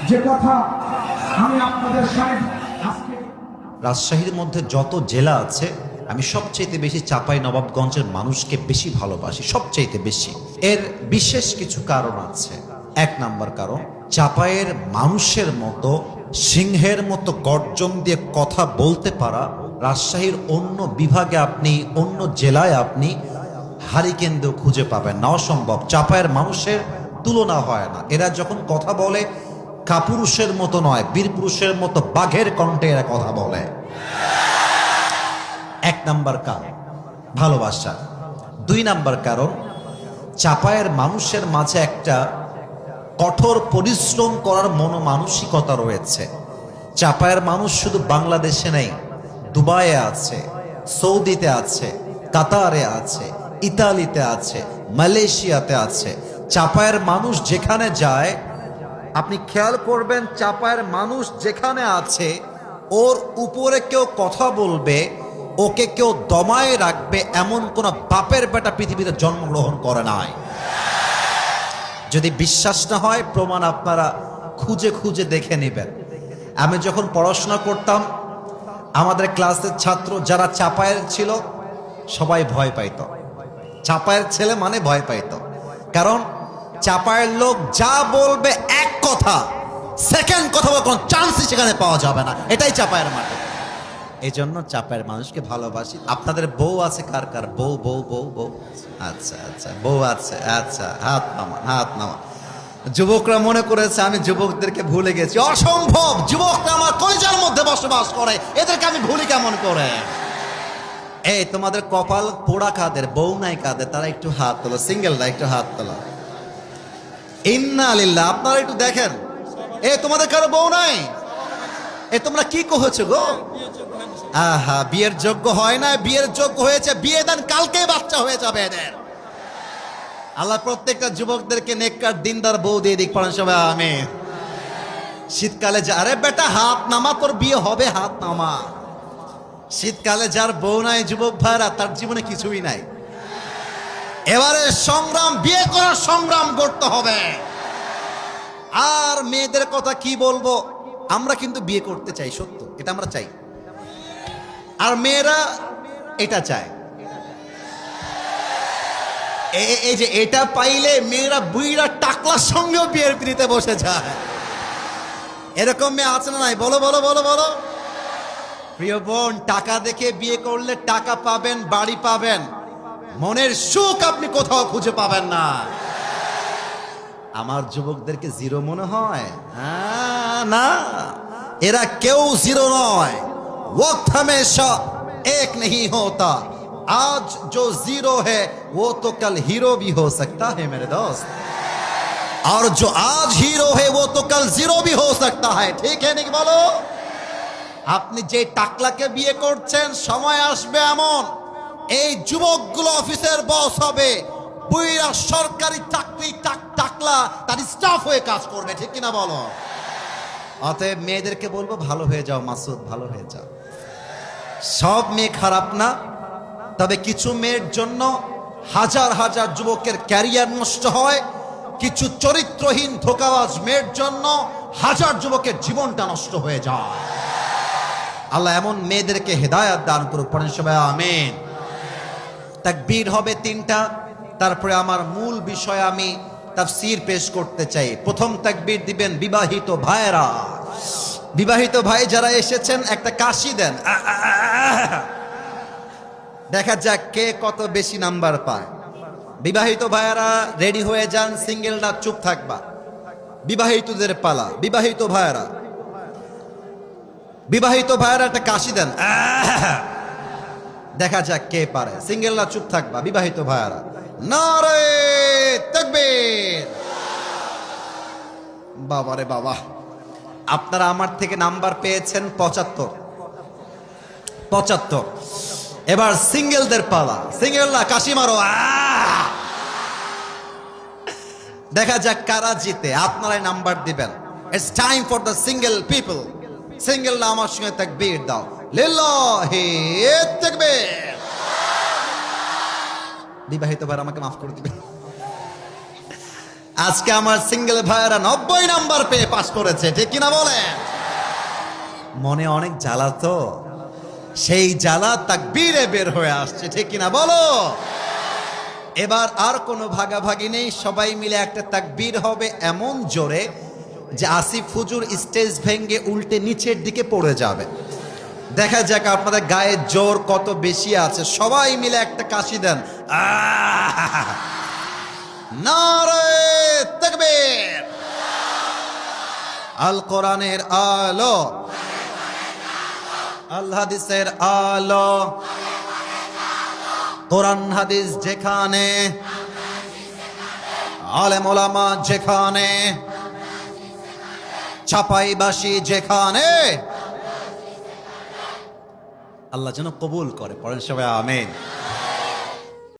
যে কথা আমি আপনাদের সামনে আজকে রাজশাহীর মধ্যে যত জেলা আছে আমি সবচেয়ে বেশি চাঁপাইনবাবগঞ্জের মানুষকে বেশি ভালোবাসি, সবচেয়ে বেশি। এর বিশেষ কিছু কারণ আছে। এক নাম্বার কারণ, চাঁপাইয়ের মানুষের মতো সিংহের মতো গর্জন দিয়ে কথা বলতে পারা রাজশাহীর অন্য বিভাগে আপনি, অন্য জেলায় আপনি হারিকেন্দ্র খুঁজে পাবেন না, অসম্ভব। চাঁপাইয়ের মানুষের তুলনা হয় না। এরা যখন কথা বলে কাপুরুষের মতো নয়, বীর পুরুষের মতো বাঘের কণ্ঠে এরা কথা বলে। এক নাম্বার কারণ ভালোবাসা। দুই নাম্বার কারণ, চাঁপাইয়ের মানুষের মাঝে একটা কঠোর পরিশ্রম করার মনোমানসিকতা রয়েছে। চাঁপাইয়ের মানুষ শুধু বাংলাদেশে নেই, দুবাইয়ে আছে, সৌদিতে আছে, কাতারে আছে, ইতালিতে আছে, মালয়েশিয়াতে আছে। চাঁপাইয়ের মানুষ যেখানে যায়, আপনি খেয়াল করবেন, চাঁপাইয়ের মানুষ যেখানে আছে ওর উপরে কেউ কথা বলবে, ওকে কেউ দমায়ে রাখবে, এমন কোন বাপের বেটা পৃথিবীতে জন্মগ্রহণ করে নাই। যদি বিশ্বাস না হয়, প্রমাণ আপনারা খুঁজে খুঁজে দেখে নেবেন। আমি যখন পড়াশোনা করতাম, আমাদের ক্লাসের ছাত্র যারা চাঁপাইয়ের ছিল সবাই ভয় পাইত। চাঁপাইয়ের ছেলে মানে ভয় পাইত, কারণ চাঁপাইয়ের লোক যা বলবে এক কথা, সেকেন্ড কথা বলার কোনো চান্সই সেখানে পাওয়া যাবে না। এটাই চাঁপাইয়ের মাটি। এই জন্য চাঁপাইয়ের মানুষকে ভালোবাসি। আপনাদের বউ আছে কার কার? বউ বউ বউ বউ আচ্ছা আচ্ছা, বউ আছে, আচ্ছা, হাত নামা, হাত নামা। যুবকরা মনে করেছে আমি যুবকদেরকে ভুলে গেছি। অসম্ভব, যুবকরা আমার কলিজার মধ্যে বসবাস করে, এদেরকে আমি ভুলি কেমন করে? এই তোমাদের কপাল পোড়া কাদের, বউ নাই কাদের? তারা একটু হাত তোলো, সিঙ্গেলরা একটু হাত তোলো। ইন্না লিল্লাহ। আপনারা একটু দেখেন, এ তোমাদের কারো বউ নাই? এ তোমরা কি কহেছো গো? আহা, বিয়ের যোগ্য হয় না, বিয়ের যোগ্য হয়েছে, বিয়ে দেন, কালকে বাচ্চা হয়ে যাবে এদের। আল্লাহ প্রত্যেকটা যুবকদেরকে নেককার দিনদার বউ দিয়ে দিক, পড়েন সবাই আমিন। শীতকালে যা, আরে বেটা হাত নামা, তোর বিয়ে হবে, হাত নামা। শীতকালে যার বউ নাই যুবক ভাইরা, তার জীবনে কিছুই নাই। এবারে সংগ্রাম, বিয়ে করার সংগ্রাম করতে হবে। আর মেয়েদের কথা কি বলবো, আমরা কিন্তু বিয়ে করতে চাই, সত্য, এটা আমরা চাই। আর মেয়েরা এটা চায়। এই যে এটা পাইলে মেয়েরা বুইরা টাকলার সঙ্গেও বিয়ের পিড়িতে বসে যায়। এরকম মেয়ে আছে না নাই? বলো বলো বলো বলো। প্রিয় বোন, টাকা দেখে বিয়ে করলে টাকা পাবেন, বাড়ি পাবেন, মনের সুখ আপনি কোথাও খুঁজে পাবেন না। আমার যুবকদেরকে জিরো মনে হয়? না, এরা কেউ জিরো নয়। वक्त हमेशा एक नहीं होता, आज जो जीरो है वो तो कल हीरो भी हो सकता है मेरे दोस्त, और जो आज हीरो है वो तो कल जीरो भी हो सकता है। ठीक है নাকি বলো? আপনি যে টাকলাকে বিয়ে করছেন, সময় আসবে এমন এই যুবকগুলো অফিসের বস হবে, বুইরা সরকারি চাকরি টাকলা তার স্টাফ হয়ে কাজ করবে। ঠিক কিনা বলো? অতএব মেয়েদেরকে বলবো, ভালো হয়ে যাও মাসুদ, ভালো হয়ে যাও। সব মেয়ে খারাপ না, তবে কিছু মেয়ের জন্য হাজার হাজার যুবকের ক্যারিয়ার নষ্ট হয়। কিছু চরিত্রহীন ধোঁকাবাজ মেয়ের জন্য হাজার যুবকের জীবনটা নষ্ট হয়ে যায়। আল্লাহ এমন মেয়েদেরকে হেদায়েত দান করুক, পড়েন সবাই আমিন। তাকবীর হবে 3টা, তারপরে আমার মূল বিষয় আমি তাফসীর পেশ করতে চাই। প্রথম তাকবীর দিবেন বিবাহিত ভাইরা। বিবাহিত ভাই যারা এসেছেন একটা কাশি দেন, দেখা যাক কে কত বেশি নাম্বার পায়। বিবাহিত ভাইরা রেডি হয়ে যান, সিঙ্গেলরা চুপ থাকবা। বিবাহিতদের পালা। বিবাহিত ভাইরা, বিবাহিত ভাইরা একটা কাশি দেন, দেখা যাক কে পারে। সিঙ্গেলরা চুপ থাকবা। বিবাহিত ভাইরা, নারে তাকবীর। বাবারে বাবা, আপনারা আমার থেকে নাম্বার পেয়েছেন 75। এবার সিঙ্গেলদের পালা। সিঙ্গেলরা কাশি মারো, দেখা যাক কারা জিতে। আপনারাই নাম্বার দিবেন। It's time for the single people. সিঙ্গেলরা আমার সঙ্গে তাকবীর দাও, লিল্লাহি তাকবীর। বিবাহিত ভাই আমাকে মাফ করে দিবেন। আজকে আমার সিঙ্গেল ভাইয়েরা 90 নাম্বার পেয়ে পাস করেছে, ঠিক কিনা বলেন? মনে অনেক জ্বালা, তো সেই জ্বালা তাকবীরে বের হয়ে আসছে, ঠিক কিনা বলো? এবার আর কোনো ভাগাভাগি নেই, সবাই মিলে একটা তাকবীর হবে এমন জোরে যে আসিফ হুজুর স্টেজ ভেঙ্গে উল্টে নিচের দিকে পড়ে যাবে। দেখা যাক আপনাদের গায়ে জোর কত বেশি আছে। সবাই মিলে একটা কাশি দেন। নারে তাকবীর। আল কোরআনের আলো, আল হাদিসের আলো, কোরআন হাদিস যেখানে, আলেম ওলামা যেখানে, চাপাইবাসী যেখানে, আল্লাহ যেন কবুল করে। পড়েন সবাই আমিন।